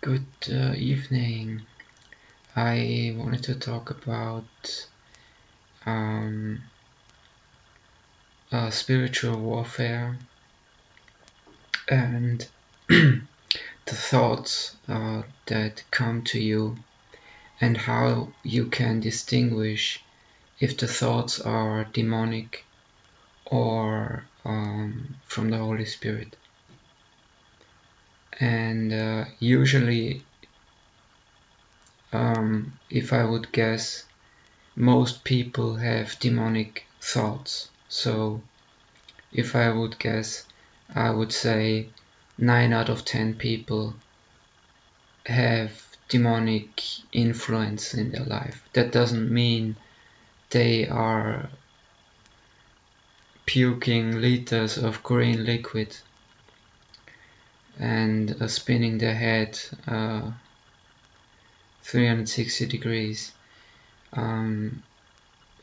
Good evening. I wanted to talk about um, spiritual warfare and the thoughts that come to you, and how you can distinguish if the thoughts are demonic or from the Holy Spirit. And usually, if I would guess, most people have demonic thoughts. So if I would guess, I would say 9 out of 10 people have demonic influence in their life. That doesn't mean they are puking liters of green liquid and spinning their head 360 degrees.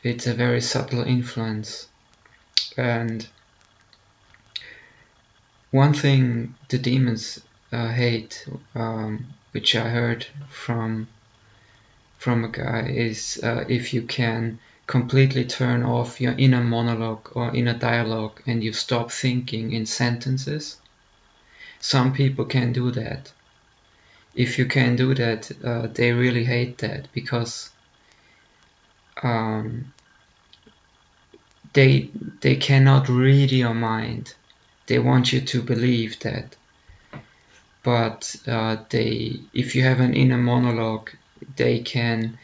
It's a very subtle influence. And one thing the demons hate, which I heard from a guy, is if you can completely turn off your inner monologue or inner dialogue and you stop thinking in sentences. Some people can do that. If you can do that, they really hate that, because they cannot read your mind. They want you to believe that. But if you have an inner monologue, they can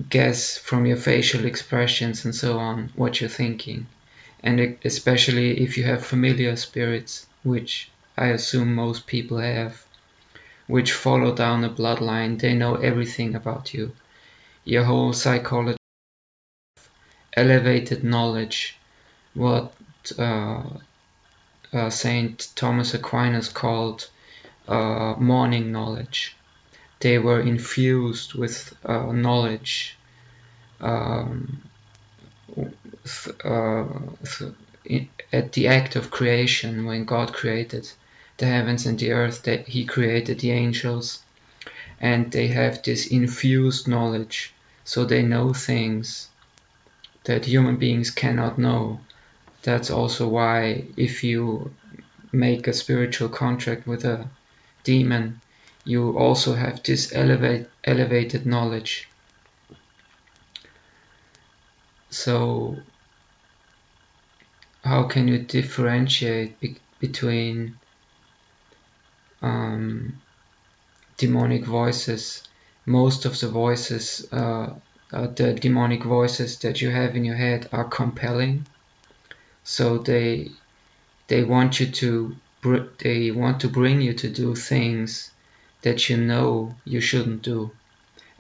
guess from your facial expressions and so on what you're thinking. And especially if you have familiar spirits, which I assume most people have, which follow down a bloodline, they know everything about you. Your whole psychology, elevated knowledge, what Saint Thomas Aquinas called morning knowledge. They were infused with knowledge at the act of creation, when God created the heavens and the earth, that He created the angels, and they have this infused knowledge, so they know things that human beings cannot know. That's also why if you make a spiritual contract with a demon, you also have this elevated knowledge. So how can you differentiate between demonic voices? Most of the voices, the demonic voices that you have in your head, are compelling. So they want you to bring you to do things that you know you shouldn't do.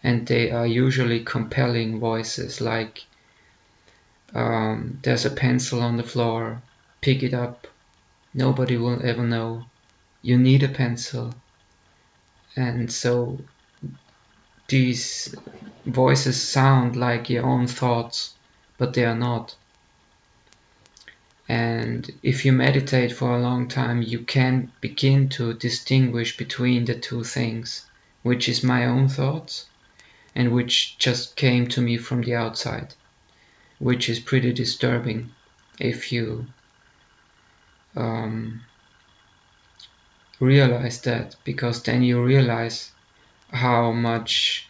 And they are usually compelling voices, like there's a pencil on the floor, pick it up, nobody will ever know, you need a pencil. And so these voices sound like your own thoughts, but they are not. And if you meditate for a long time, you can begin to distinguish between the two things, which is my own thoughts and which just came to me from the outside, which is pretty disturbing if you realize that, because then you realize how much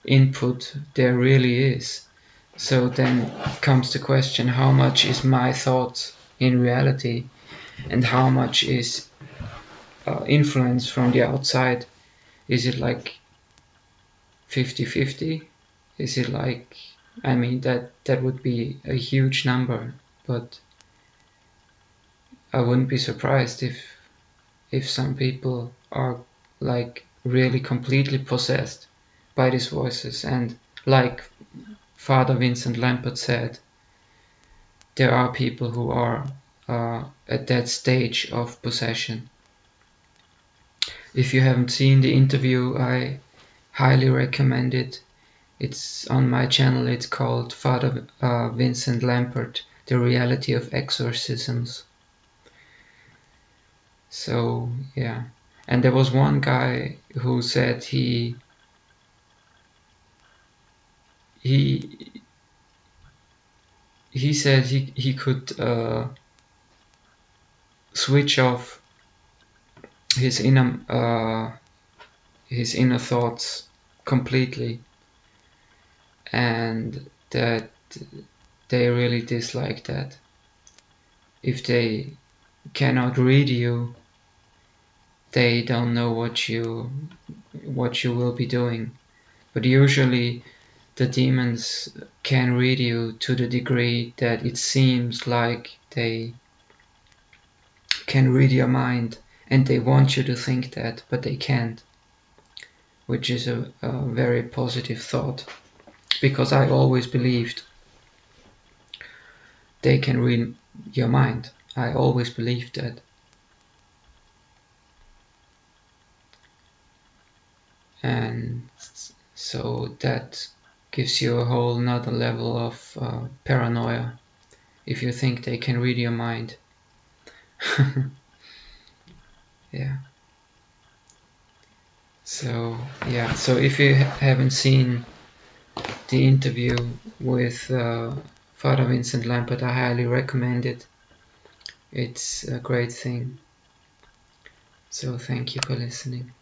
input there really is. So then comes the question, how much is my thoughts in reality, and how much is influence from the outside? Is it like 50-50? Is it like, I mean, that would be a huge number, but I wouldn't be surprised if some people are like really completely possessed by these voices. And like Father Vincent Lampert said, there are people who are at that stage of possession. If you haven't seen the interview, I highly recommend it. It's on my channel. It's called Father Vincent Lampert, The Reality of Exorcisms. So yeah, and there was one guy who said he he said he could switch off his inner thoughts completely, and that they really dislike that. If they cannot read you, they don't know what you will be doing. But usually the demons can read you to the degree that it seems like they can read your mind, and they want you to think that, but they can't, which is a very positive thought, because I always believed they can read your mind. I always believed that. And so that gives you a whole nother level of paranoia if you think they can read your mind. Yeah. So yeah, so if you haven't seen the interview with Father Vincent Lampert, I highly recommend it. It's a great thing. So thank you for listening.